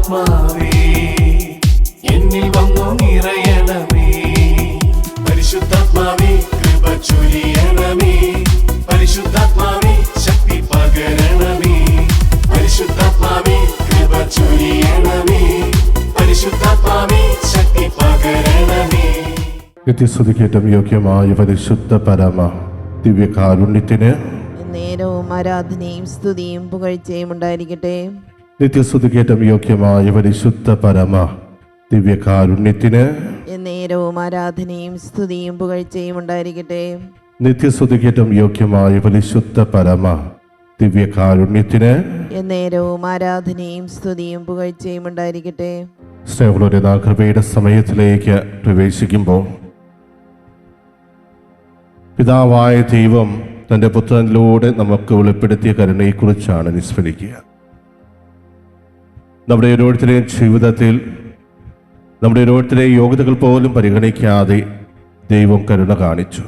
പരിശുദ്ധാത്മാവേ എന്നിൽ വന്നു നിറയണമേ. പരിശുദ്ധാത്മാവേ കൃപ ചൊരിയണമേ. പരിശുദ്ധാത്മാവേ ശക്തി പകരണമേ. പരിശുദ്ധാത്മാവേ കൃപ ചൊരിയണമേ. പരിശുദ്ധാത്മാവേ ശക്തി പകരണമേ. നിത്യസ്തുതിക്കേറ്റം യോഗ്യമായ പരിശുദ്ധ പരമ ദിവ്യകാരുണ്യത്തിന് നേരവും ആരാധനയും സ്തുതിയും പുകഴ്ചയും ഉണ്ടായിരിക്കട്ടെ. നിത്യസ്തുതിക്കേറ്റം യോഗ്യമായ പരിശുദ്ധ പരമ ദിവ്യകാരുണ്യത്തിന് നേരവും ആരാധനയും സ്തുതിയും പുകഴ്ചയും ഉണ്ടായിരിക്കട്ടെ. നിത്യസ്തുതിക്കേറ്റം യോഗ്യമായ പരിശുദ്ധ പരമ ദിവ്യകാരുണ്യത്തിന് നേരവും ആരാധനയും സ്തുതിയും പുകഴ്ചയും ഉണ്ടായിരിക്കട്ടെ. സ്നേഹമുള്ളവരെ, നാം കൃപയുടെ സമയത്തിലേക്ക് പ്രവേശിക്കുമ്പോൾ പിതാവായ ദൈവം തൻ്റെ പുത്രനിലൂടെ നമുക്ക് വെളിപ്പെടുത്തിയ കരുണയെക്കുറിച്ചാണ് അനുസ്മരിക്കുക. നമ്മുടെ ഓരോരുത്തരുടെയും ജീവിതത്തിൽ നമ്മുടെ ഓരോരുത്തരുടെയും യോഗ്യതകൾ പോലും പരിഗണിക്കാതെ ദൈവം കരുണ കാണിച്ചു.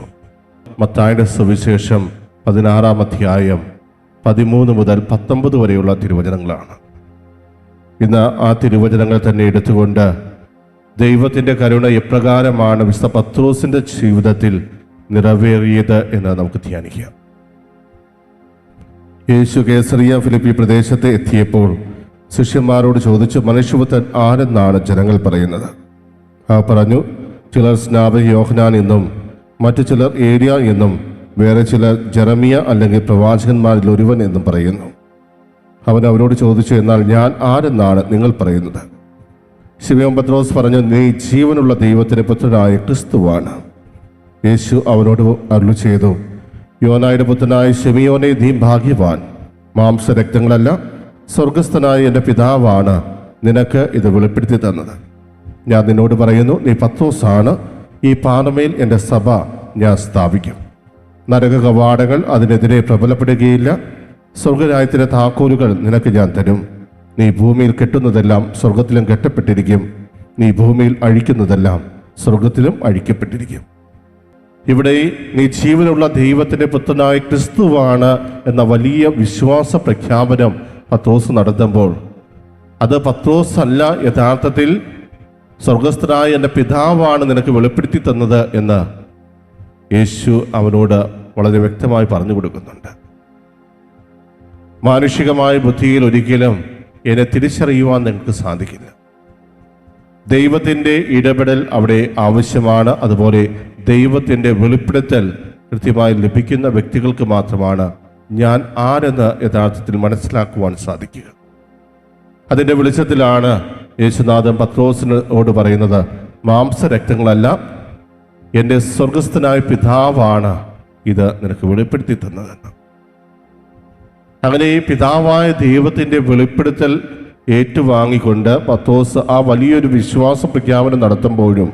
മത്തായിയുടെ സുവിശേഷം 16-ാം അധ്യായം 13 മുതൽ 19 വരെയുള്ള തിരുവചനങ്ങളാണ്. ഇന്ന് ആ തിരുവചനങ്ങൾ തന്നെ എടുത്തുകൊണ്ട് ദൈവത്തിൻ്റെ കരുണ എപ്രകാരമാണ് വിശുദ്ധ പത്രോസിൻ്റെ ജീവിതത്തിൽ നിറവേറിയത് എന്ന് നമുക്ക് ധ്യാനിക്കാം. യേശു കേസറിയ ഫിലിപ്പി പ്രദേശത്ത് എത്തിയപ്പോൾ ശിഷ്യന്മാരോട് ചോദിച്ചു, മനുഷ്യപുത്രൻ ആരെന്നാണ് ജനങ്ങൾ പറയുന്നത്? അവർ പറഞ്ഞു, ചിലർ സ്നാപക യോഹന്നാൻ എന്നും മറ്റു ചിലർ ഏലിയ എന്നും വേറെ ചിലർ ജെറമിയ അല്ലെങ്കിൽ പ്രവാചകന്മാരിൽ ഒരുവൻ എന്നും പറയുന്നു. അവൻ അവരോട് ചോദിച്ചു, എന്നാൽ ഞാൻ ആരെന്നാണ് നിങ്ങൾ പറയുന്നത്? ശിമോൻ പത്രോസ് പറഞ്ഞു, നീ ജീവനുള്ള ദൈവത്തിൻ്റെ പുത്രനായ ക്രിസ്തുവാണ്. യേശു അവനോട് അരുളി ചെയ്തു, യോനായുടെ പുത്രനായ ശിമയോനെ, നീ ഭാഗ്യവാൻ. മാംസരക്തങ്ങളല്ല, സ്വർഗസ്ഥനായ എൻ്റെ പിതാവാണ് നിനക്ക് ഇത് വെളിപ്പെടുത്തി തന്നത്. ഞാൻ നിന്നോട് പറയുന്നു, നീ പത്രോസാണ്. ഈ പാറമേൽ എൻ്റെ സഭ ഞാൻ സ്ഥാപിക്കും. നരക കവാടങ്ങൾ അതിനെതിരെ പ്രബലപ്പെടുകയില്ല. സ്വർഗരാജ്യത്തിൻ്റെ താക്കോലുകൾ നിനക്ക് ഞാൻ തരും. നീ ഭൂമിയിൽ കെട്ടുന്നതെല്ലാം സ്വർഗത്തിലും കെട്ടപ്പെട്ടിരിക്കും. നീ ഭൂമിയിൽ അഴിക്കുന്നതെല്ലാം സ്വർഗത്തിലും അഴിക്കപ്പെട്ടിരിക്കും. ഇവിടെ നീ ജീവനുള്ള ദൈവത്തിൻ്റെ പുത്രനായ ക്രിസ്തുവാണ് എന്ന വലിയ വിശ്വാസ പ്രഖ്യാപനം പത്രോസ് നടത്തുമ്പോൾ, അത് പത്രോസ് അല്ല, യഥാർത്ഥത്തിൽ സ്വർഗസ്ഥനായ എൻ്റെ പിതാവാണ് നിനക്ക് വെളിപ്പെടുത്തി തന്നത് എന്ന് യേശു അവനോട് വളരെ വ്യക്തമായി പറഞ്ഞു കൊടുക്കുന്നുണ്ട്. മാനുഷികമായ ബുദ്ധിയിൽ ഒരിക്കലും എന്നെ തിരിച്ചറിയുവാൻ നിങ്ങൾക്ക് സാധിക്കില്ല. ദൈവത്തിൻ്റെ ഇടപെടൽ അവിടെ ആവശ്യമാണ്. അതുപോലെ ദൈവത്തിൻ്റെ വെളിപ്പെടുത്തൽ കൃത്യമായി ലഭിക്കുന്ന വ്യക്തികൾക്ക് മാത്രമാണ് ഞാൻ ആരെന്ന് യഥാർത്ഥത്തിൽ മനസ്സിലാക്കുവാൻ സാധിക്കുക. അതിൻ്റെ വെളിച്ചത്തിലാണ് യേശുനാഥൻ പത്രോസിനോട് പറയുന്നത്, മാംസരക്തങ്ങളല്ല, എൻ്റെ സ്വർഗസ്ഥനായ പിതാവാണ് ഇത് നിനക്ക് വെളിപ്പെടുത്തി തന്നതെന്ന്. അങ്ങനെ ഈ പിതാവായ ദൈവത്തിൻ്റെ വെളിപ്പെടുത്തൽ ഏറ്റുവാങ്ങിക്കൊണ്ട് പത്രോസ് ആ വലിയൊരു വിശ്വാസ പ്രഖ്യാപനം നടത്തുമ്പോഴും,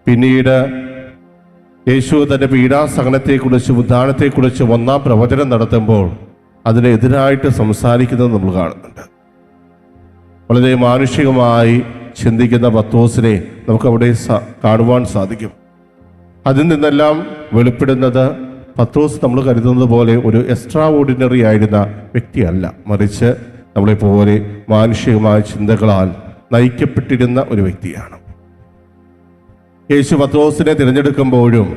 പിന്നീട് യേശു തൻ്റെ പീഡാസഹനത്തെക്കുറിച്ച് ഉദ്ധാനത്തെക്കുറിച്ച് 1-ാം പ്രവചനം നടത്തുമ്പോൾ അതിനെതിരായിട്ട് സംസാരിക്കുന്നത് നമ്മൾ കാണുന്നുണ്ട്. വളരെ മാനുഷികമായി ചിന്തിക്കുന്ന പത്രോസിനെ നമുക്കവിടെ കാണുവാൻ സാധിക്കും. അതിൽ നിന്നെല്ലാം വെളിപ്പെടുന്നത് പത്രോസ് നമ്മൾ കരുതുന്നത് പോലെ ഒരു എക്സ്ട്രാ ഓർഡിനറി ആയിരുന്ന വ്യക്തിയല്ല, മറിച്ച് നമ്മളെപ്പോലെ മാനുഷികമായ ചിന്തകളാൽ നയിക്കപ്പെട്ടിരുന്ന ഒരു വ്യക്തിയാണ്. യേശു പത്രോസിനെ തിരഞ്ഞെടുക്കുമ്പോഴും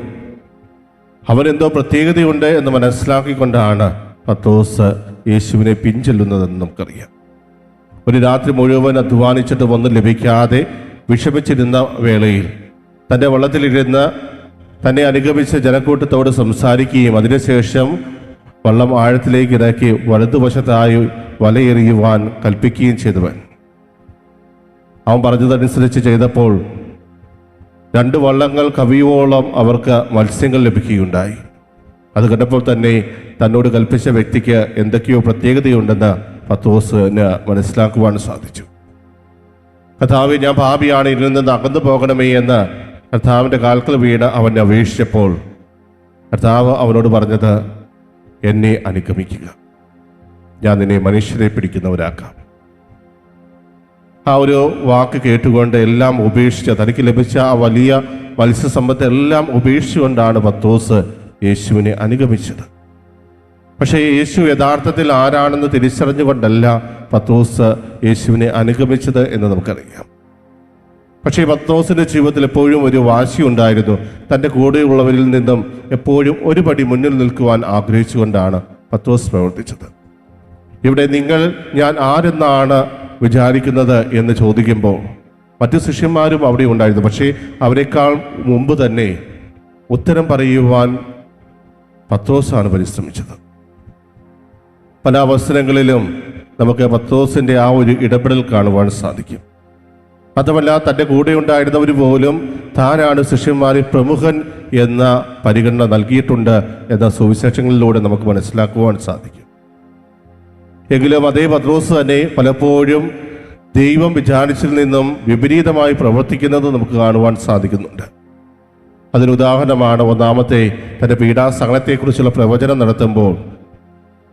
അവനെന്തോ പ്രത്യേകതയുണ്ട് എന്ന് മനസ്സിലാക്കിക്കൊണ്ടാണ് പത്രോസ് യേശുവിനെ പിൻചെല്ലുന്നതെന്ന് നമുക്കറിയാം. ഒരു രാത്രി മുഴുവൻ അധ്വാനിച്ചിട്ട് ഒന്നും ലഭിക്കാതെ വിഷമിച്ചിരുന്ന വേളയിൽ തൻ്റെ വള്ളത്തിലിരുന്ന് തന്നെ അനുഗമിച്ച ജനക്കൂട്ടത്തോട് സംസാരിക്കുകയും അതിനുശേഷം വള്ളം ആഴത്തിലേക്ക് ഇറക്കി വലതുവശത്തായി വലയെറിയുവാൻ കൽപ്പിക്കുകയും ചെയ്തവൻ. അവൻ പറഞ്ഞതനുസരിച്ച് ചെയ്തപ്പോൾ 2 വള്ളങ്ങൾ കവിയോളം അവർക്ക് മത്സ്യങ്ങൾ ലഭിക്കുകയുണ്ടായി. അത് കണ്ടപ്പോൾ തന്നെ തന്നോട് കൽപ്പിച്ച വ്യക്തിക്ക് എന്തൊക്കെയോ പ്രത്യേകതയുണ്ടെന്ന് പത്രോസിന് മനസ്സിലാക്കുവാൻ സാധിച്ചു. കർത്താവേ, ഞാൻ പാപിയാണ്, ഇതിൽ നിന്ന് അകന്നു പോകണമേ എന്ന് കർത്താവിൻ്റെ കാൽക്കൽ വീണ് അവൻ അപേക്ഷിച്ചപ്പോൾ കർത്താവ് അവനോട് പറഞ്ഞത്, എന്നെ അനുഗമിക്കുക, ഞാൻ നിന്നെ മനുഷ്യരെ പിടിക്കുന്നവരാക്കാം. ആ ഒരു വാക്ക് കേട്ടുകൊണ്ട് എല്ലാം ഉപേക്ഷിച്ച് തനിക്ക് ലഭിച്ച ആ വലിയ മത്സ്യസമ്പത്ത് എല്ലാം ഉപേക്ഷിച്ചുകൊണ്ടാണ് പത്രോസ് യേശുവിനെ അനുഗമിച്ചത്. പക്ഷേ യേശു യഥാർത്ഥത്തിൽ ആരാണെന്ന് തിരിച്ചറിഞ്ഞുകൊണ്ടല്ല പത്രോസ് യേശുവിനെ അനുഗമിച്ചത് എന്ന് നമുക്കറിയാം. പക്ഷേ പത്രോസിൻ്റെ ജീവിതത്തിൽ എപ്പോഴും ഒരു വാശിയുണ്ടായിരുന്നു. തൻ്റെ കൂടെയുള്ളവരിൽ നിന്നും എപ്പോഴും ഒരു പടി മുന്നിൽ നിൽക്കുവാൻ ആഗ്രഹിച്ചുകൊണ്ടാണ് പത്രോസ് പ്രവർത്തിച്ചത്. ഇവിടെ നിങ്ങൾ ഞാൻ ആരെന്നാണ് വിചാരിക്കുന്നത് എന്ന് ചോദിക്കുമ്പോൾ മറ്റു ശിഷ്യന്മാരും അവിടെ ഉണ്ടായിരുന്നു. പക്ഷേ അവരെക്കാൾ മുമ്പ് തന്നെ ഉത്തരം പറയുവാൻ പത്രോസാണ് പരിശ്രമിച്ചത്. പല അവസരങ്ങളിലും നമുക്ക് പത്രോസിൻ്റെ ആ ഒരു ഇടപെടൽ കാണുവാൻ സാധിക്കും. അതുമല്ല, തൻ്റെ കൂടെ ഉണ്ടായിരുന്നവർ പോലും താനാണ് ശിഷ്യന്മാരിൽ പ്രമുഖൻ എന്ന പരിഗണന നൽകിയിട്ടുണ്ട് എന്ന സുവിശേഷങ്ങളിലൂടെ നമുക്ക് മനസ്സിലാക്കുവാൻ സാധിക്കും. എങ്കിലും അതേ പത്രോസ് തന്നെ പലപ്പോഴും ദൈവം വിചാരിച്ചതിൽ നിന്നും വിപരീതമായി പ്രവർത്തിക്കുന്നത് നമുക്ക് കാണുവാൻ സാധിക്കുന്നുണ്ട്. അതിനുദാഹരണമാണ് ഒന്നാമത്തെ തൻ്റെ പീഡാസഹനത്തെക്കുറിച്ചുള്ള പ്രവചനം നടത്തുമ്പോൾ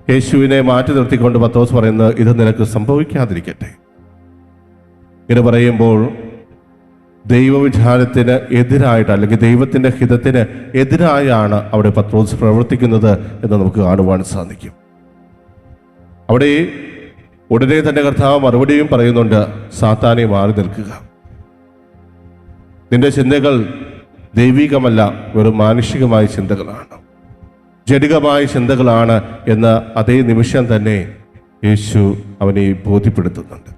യേശുവിനെ മാറ്റി നിർത്തിക്കൊണ്ട് പത്രോസ് പറയുന്നത്, ഇത് നിനക്ക് സംഭവിക്കാതിരിക്കട്ടെ. ഇത് പറയുമ്പോൾ ദൈവവിചാരത്തിന് എതിരായിട്ട് അല്ലെങ്കിൽ ദൈവത്തിൻ്റെ ഹിതത്തിന് എതിരായാണ് അവിടെ പത്രോസ് പ്രവർത്തിക്കുന്നത് എന്ന് നമുക്ക് കാണുവാൻ സാധിക്കും. അവിടെ ഉടനെ തന്നെ കർത്താവ് മറുപടിയും പറയുന്നുണ്ട്, സാത്താനെ മാറി നിൽക്കുക. നിന്റെ ചിന്തകൾ ദൈവികമല്ല, വെറും മാനുഷികമായ ചിന്തകളാണ്, ജഡികമായ ചിന്തകളാണ് എന്ന് അതേ നിമിഷം തന്നെ യേശു അവനെ ബോധ്യപ്പെടുത്തുന്നുണ്ട്.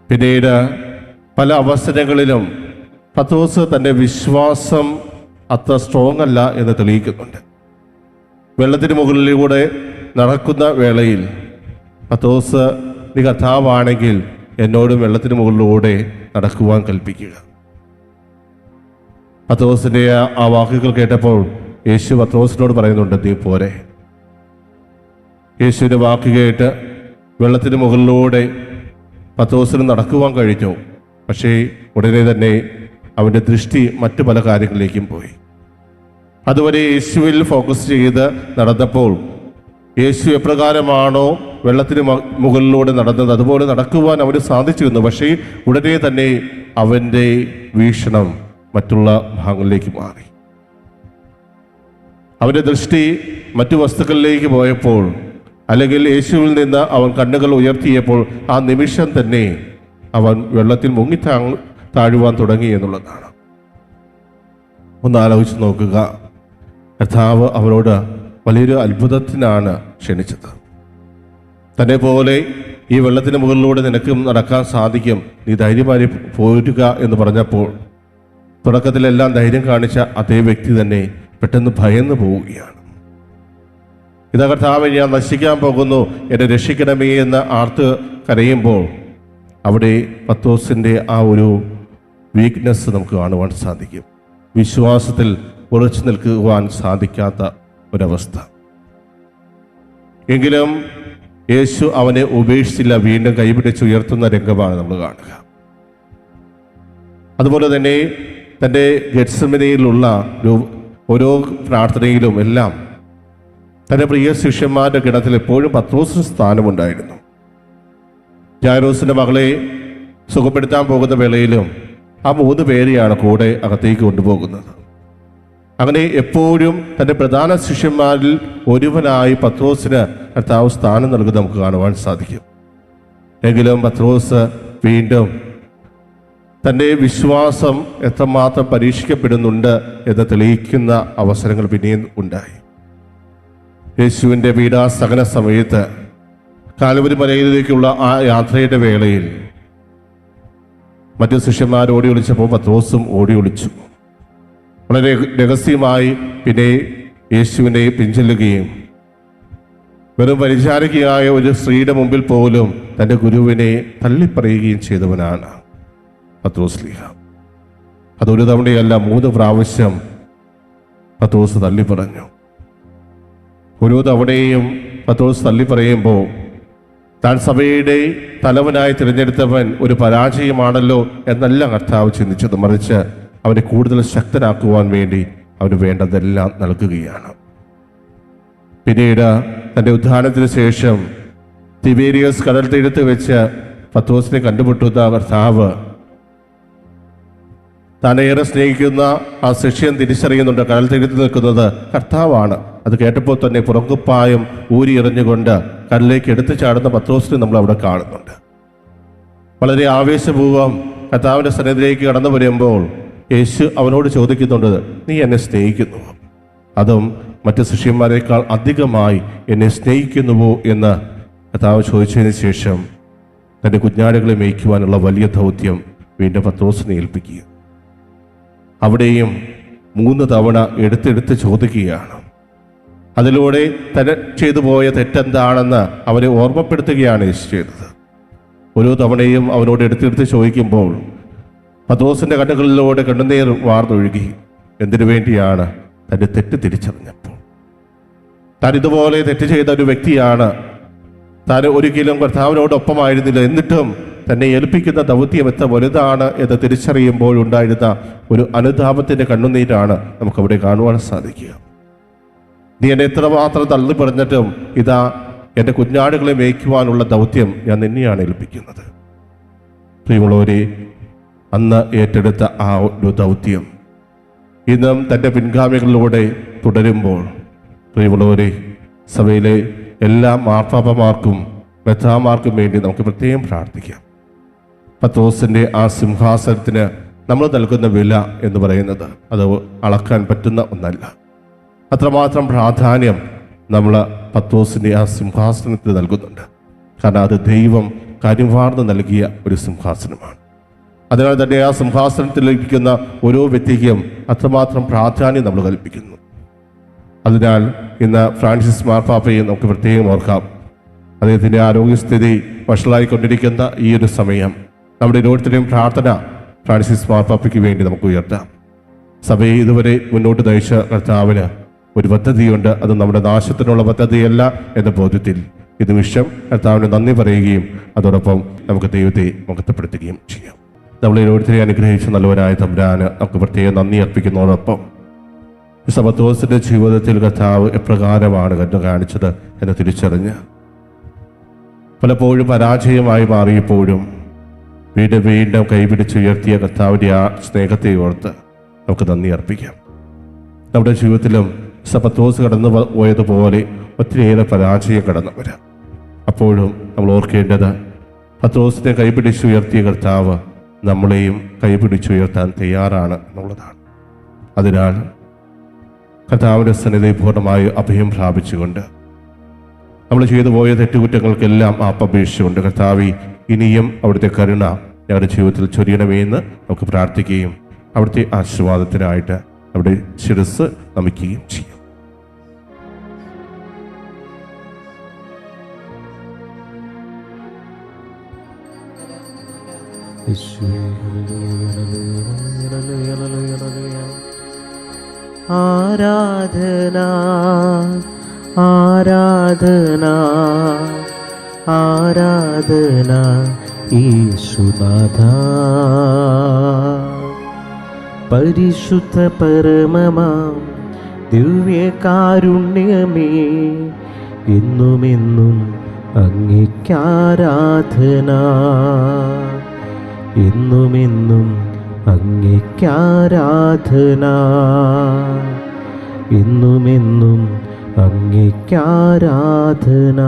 പിന്നീട് പല അവസരങ്ങളിലും പത്രോസ് തൻ്റെ വിശ്വാസം അത്ര സ്ട്രോങ് അല്ല എന്ന് തെളിയിക്കുന്നുണ്ട്. വെള്ളത്തിന് മുകളിലൂടെ നടക്കുന്ന വേളയിൽ പത്രോസ്, നീ കർത്താവാണെങ്കിൽ എന്നോടും വെള്ളത്തിന് മുകളിലൂടെ നടക്കുവാൻ കൽപ്പിക്കുക. പത്രോസിൻ്റെ ആ വാക്കുകൾ കേട്ടപ്പോൾ യേശു പത്രോസിനോട് പറയുന്നുണ്ട്, നീ പോരെ. യേശുവിൻ്റെ വാക്ക് കേട്ട് വെള്ളത്തിന് മുകളിലൂടെ പത്രോസിന് നടക്കുവാൻ കഴിഞ്ഞു. പക്ഷേ ഉടനെ തന്നെ അവൻ്റെ ദൃഷ്ടി മറ്റു പല കാര്യങ്ങളിലേക്കും പോയി. അതുവരെ യേശുവിൽ ഫോക്കസ് ചെയ്ത് നടന്നപ്പോൾ യേശു എപ്രകാരമാണോ വെള്ളത്തിന് മുകളിലൂടെ നടന്നത് അതുപോലെ നടക്കുവാൻ അവന് സാധിച്ചിരുന്നു. പക്ഷേ ഉടനെ തന്നെ അവൻ്റെ വീക്ഷണം മറ്റുള്ള ഭാഗങ്ങളിലേക്ക് മാറി. അവൻ്റെ ദൃഷ്ടി മറ്റു വസ്തുക്കളിലേക്ക് പോയപ്പോൾ, അല്ലെങ്കിൽ യേശുവിൽ നിന്ന് അവൻ കണ്ണുകൾ ഉയർത്തിയപ്പോൾ ആ നിമിഷം തന്നെ അവൻ വെള്ളത്തിൽ മുങ്ങി താഴുവാൻ തുടങ്ങി എന്നുള്ളതാണ്. ഒന്ന് ആലോചിച്ച് നോക്കുക. കർത്താവ് അവനോട് വലിയൊരു അത്ഭുതത്തിനാണ് ക്ഷണിച്ചത്. തന്നെ പോലെ ഈ വെള്ളത്തിന് മുകളിലൂടെ നിനക്കും നടക്കാൻ സാധിക്കും, നീ ധൈര്യമായി പോരുക എന്ന് പറഞ്ഞപ്പോൾ തുടക്കത്തിലെല്ലാം ധൈര്യം കാണിച്ച അതേ വ്യക്തി തന്നെ പെട്ടെന്ന് ഭയന്നു പോവുകയാണ്. ഇതാ കർത്താവേ, ഞാൻ നശിക്കാൻ പോകുന്നു, എന്നെ രക്ഷിക്കണമേ എന്ന് ആർത്ത് കരയുമ്പോൾ അവിടെ പത്രോസിൻ്റെ ആ ഒരു വീക്ക്നെസ് നമുക്ക് കാണുവാൻ സാധിക്കും. വിശ്വാസത്തിൽ ഉറച്ചു നിൽക്കുവാൻ സാധിക്കാത്ത ഒരവസ്ഥ. എങ്കിലും യേശു അവനെ ഉപേക്ഷിച്ചില്ല, വീണ്ടും കൈപിടിച്ചുയർത്തുന്ന രംഗമാണ് നമ്മൾ കാണുക. അതുപോലെ തന്നെ തൻ്റെ ഗെത്സമനയിലുള്ള ഓരോ പ്രാർത്ഥനയിലും എല്ലാം തൻ്റെ പ്രിയ ശിഷ്യന്മാരുടെ ഗണത്തിൽ എപ്പോഴും പത്രോസിന് സ്ഥാനമുണ്ടായിരുന്നു. ജായിറോസിൻ്റെ മകളെ സുഖപ്പെടുത്താൻ പോകുന്ന വേളയിലും ആ 3 പേരെയാണ് കൂടെ അകത്തേക്ക് കൊണ്ടുപോകുന്നത്. അങ്ങനെ എപ്പോഴും തൻ്റെ പ്രധാന ശിഷ്യന്മാരിൽ ഒരുവനായി പത്രോസിന് കർത്താവ് സ്ഥാനം നൽകുന്നത് നമുക്ക് കാണുവാൻ സാധിക്കും. എങ്കിലും പത്രോസ് വീണ്ടും തൻ്റെ വിശ്വാസം എത്രമാത്രം പരീക്ഷിക്കപ്പെടുന്നുണ്ട് എന്ന് തെളിയിക്കുന്ന അവസരങ്ങൾ പിന്നെയും ഉണ്ടായി. യേശുവിൻ്റെ പീഡാസഹന സമയത്ത് കാൽവരി മലയിലേക്കുള്ള ആ യാത്രയുടെ വേളയിൽ മറ്റു ശിഷ്യന്മാർ ഓടി ഒളിച്ചപ്പോൾ പത്രോസും ഓടി ഒളിച്ചു. വളരെ രഹസ്യമായി പിന്നെ യേശുവിനെ പിൻചെല്ലുകയും വെറും പരിചാരകയായ ഒരു സ്ത്രീയുടെ മുമ്പിൽ പോലും തൻ്റെ ഗുരുവിനെ തള്ളിപ്പറയുകയും ചെയ്തവനാണ് പത്രോസ് ലീഹ. അതൊരു തവണയല്ല, 3 പ്രാവശ്യം പത്രോസ് തള്ളിപ്പറഞ്ഞു. ഓരോ തവണയും പത്രോസ് തള്ളിപ്പറയുമ്പോൾ താൻ സഭയുടെ തലവനായി തിരഞ്ഞെടുത്തവൻ ഒരു പരാജയമാണല്ലോ എന്നല്ല കർത്താവ് ചിന്തിച്ചത്. മറിച്ച് അവനെ കൂടുതൽ ശക്തനാക്കുവാൻ വേണ്ടി അവന് വേണ്ടതെല്ലാം നൽകുകയാണ്. പിന്നീട് തൻ്റെ ഉദ്ധാനത്തിന് ശേഷം തിബേരിയസ് കടൽ തീരത്ത് വെച്ച് പത്രോസിനെ കണ്ടുമുട്ടുന്ന കർത്താവ് താനേറെ സ്നേഹിക്കുന്ന ആ ശിഷ്യൻ തിരിച്ചറിയുന്നുണ്ട്. കടൽ തീരത്ത് നിൽക്കുന്നത് കർത്താവാണ്, അത് കേട്ടപ്പോൾ തന്നെ പുറകുപ്പായം ഊരിയെറിഞ്ഞുകൊണ്ട് കടലിലേക്ക് എടുത്തു ചാടുന്ന പത്രോസിനെ നമ്മൾ അവിടെ കാണുന്നുണ്ട്. വളരെ ആവേശപൂർവ്വം കർത്താവിൻ്റെ സന്നിധിയിലേക്ക് കടന്നു വരുമ്പോൾ യേശു അവനോട് ചോദിക്കുന്നുണ്ട്, നീ എന്നെ സ്നേഹിക്കുന്നുവോ? അതും മറ്റ് ശിഷ്യന്മാരെക്കാൾ അധികമായി എന്നെ സ്നേഹിക്കുന്നുവോ എന്ന് കർത്താവ് ചോദിച്ചതിന് ശേഷം തൻ്റെ കുഞ്ഞാടുകളെ മേയ്ക്കുവാനുള്ള വലിയ ദൗത്യം വീണ്ടും പത്രോസിനെ ഏൽപ്പിക്കുക. അവിടെയും 3 തവണ എടുത്തെടുത്ത് ചോദിക്കുകയാണ്. അതിലൂടെ തന്നെ ചെയ്തു പോയ തെറ്റെന്താണെന്ന് അവനെ ഓർമ്മപ്പെടുത്തുകയാണ് യേശു ചെയ്തത്. ഓരോ തവണയും അവനോട് എടുത്തെടുത്ത് ചോദിക്കുമ്പോൾ പത്രോസിൻ്റെ കണ്ണുകളിലൂടെ കണ്ണുനീർ വാർന്നൊഴുകി. എന്തിനു വേണ്ടിയാണ്? തൻ്റെ തെറ്റ് തിരിച്ചറിഞ്ഞപ്പോൾ. താൻ ഇതുപോലെ തെറ്റ് ചെയ്ത ഒരു വ്യക്തിയാണ്. താൻ ഒരിക്കലും കർത്താവിനോടൊപ്പമായിരുന്നില്ല. എന്നിട്ടും തന്നെ ഏൽപ്പിക്കുന്ന ദൗത്യം എത്ര വലുതാണ് എന്ന് തിരിച്ചറിയുമ്പോഴുണ്ടായിരുന്ന ഒരു അനുതാപത്തിൻ്റെ കണ്ണുനീരാണ് നമുക്കവിടെ കാണുവാൻ സാധിക്കുക. നീ എന്നെ എത്രമാത്രം തള്ളി പറഞ്ഞിട്ടും ഇതാ എൻ്റെ കുഞ്ഞാടുകളെ മേയ്ക്കുവാനുള്ള ദൗത്യം ഞാൻ നിന്നെയാണ് ഏൽപ്പിക്കുന്നത്. പ്രിയമുള്ളവരെ, അന്ന് ഏറ്റെടുത്ത ആ ഒരു ദൗത്യം ഇന്നും തൻ്റെ പിൻഗാമികളിലൂടെ തുടരുമ്പോൾ, പ്രിയമുള്ളവരെ, സഭയിലെ എല്ലാ മാർപ്പാപ്പമാർക്കും മെത്രാന്മാർക്കും വേണ്ടി നമുക്ക് പ്രത്യേകം പ്രാർത്ഥിക്കാം. പത്രോസിൻ്റെ ആ സിംഹാസനത്തിന് നമ്മൾ നൽകുന്ന വില എന്ന് പറയുന്നത് അത് അളക്കാൻ പറ്റുന്ന ഒന്നല്ല. അത്രമാത്രം പ്രാധാന്യം നമ്മൾ പത്രോസിൻ്റെ ആ സിംഹാസനത്തിന് നൽകുന്നുണ്ട്. കാരണം അത് ദൈവം കരിവാർന്ന് നൽകിയ ഒരു സിംഹാസനമാണ്. അതിനാൽ തന്നെ ആ സിംഹാസനത്തിലിരിക്കുന്ന ഓരോ വ്യക്തിക്കും അത്രമാത്രം പ്രാധാന്യം നമ്മൾ കൽപ്പിക്കുന്നു. അതിനാൽ ഇന്ന് ഫ്രാൻസിസ് മാർപ്പാപ്പയെ നമുക്ക് പ്രത്യേകം ഓർക്കാം. അദ്ദേഹത്തിൻ്റെ ആരോഗ്യസ്ഥിതി വഷളായിക്കൊണ്ടിരിക്കുന്ന ഈ ഒരു സമയം നമ്മുടെ ഓരോരുത്തരുടെയും പ്രാർത്ഥന ഫ്രാൻസിസ് മാർപ്പാപ്പയ്ക്ക് വേണ്ടി നമുക്ക് ഉയർത്താം. സഭയെ ഇതുവരെ മുന്നോട്ട് നയിച്ച കർത്താവിന് ഒരു പദ്ധതിയുണ്ട്. അത് നമ്മുടെ നാശത്തിനുള്ള പദ്ധതിയല്ല എന്ന ബോധ്യത്തിൽ ഈ നിമിഷം കർത്താവിന് നന്ദി പറയുകയും അതോടൊപ്പം നമുക്ക് ദൈവത്തെ മഹത്വപ്പെടുത്തുകയും ചെയ്യാം. നമ്മളെ ഓരോരുത്തരെ അനുഗ്രഹിച്ച നല്ലവരായ തമ്പുരാന് നമുക്ക് പ്രത്യേകം നന്ദി അർപ്പിക്കുന്നതോടൊപ്പം പത്രോസിൻ്റെ ജീവിതത്തിൽ കർത്താവ് എപ്രകാരമാണ് കണ്ടു കാണിച്ചത് എന്ന് തിരിച്ചറിഞ്ഞ് പലപ്പോഴും പരാജയമായി മാറിയപ്പോഴും വീണ്ടും വീണ്ടും കൈപിടിച്ചുയർത്തിയ കർത്താവിൻ്റെ ആ സ്നേഹത്തെ ഓർത്ത് നമുക്ക് നന്ദി അർപ്പിക്കാം. നമ്മുടെ ജീവിതത്തിലും പത്രോസ് കടന്നു പോയതുപോലെ ഒത്തിരിയേറെ പരാജയം കടന്നു വരാം. അപ്പോഴും നമ്മൾ ഓർക്കേണ്ടത് പത്രോസിനെ കൈപിടിച്ചുയർത്തിയ കർത്താവ് നമ്മളെയും കൈപിടിച്ചുയർത്താൻ തയ്യാറാണ് എന്നുള്ളതാണ്. അതിനാൽ കർത്താവിൻ്റെ സന്നിധി പൂർണ്ണമായി അഭയം പ്രാപിച്ചുകൊണ്ട് നമ്മൾ ചെയ്തു പോയ തെറ്റുകുറ്റങ്ങൾക്കെല്ലാം മാപ്പപേക്ഷിച്ചുകൊണ്ട് കർത്താവേ, ഇനിയും അവിടുത്തെ കരുണ ഞങ്ങളുടെ ജീവിതത്തിൽ ചൊരിയണമേ എന്ന് നമുക്ക് പ്രാർത്ഥിക്കുകയും അവിടുത്തെ ആശീർവാദത്തിനായിട്ട് അവിടെ ശിരസ് നമിക്കുകയും ചെയ്യും. ആരാധന ആരാധന ആരാധന യേശുനാഥ. പരിശുദ്ധ പരമമാം ദിവ്യകാരുണ്യമേ, എന്നുമെന്നും അങ്ങേക്കാരാധന, എന്നുമെന്നും അങ്ങേക്കാരാധന, എന്നുമെന്നും അങ്ങേക്കാരാധന.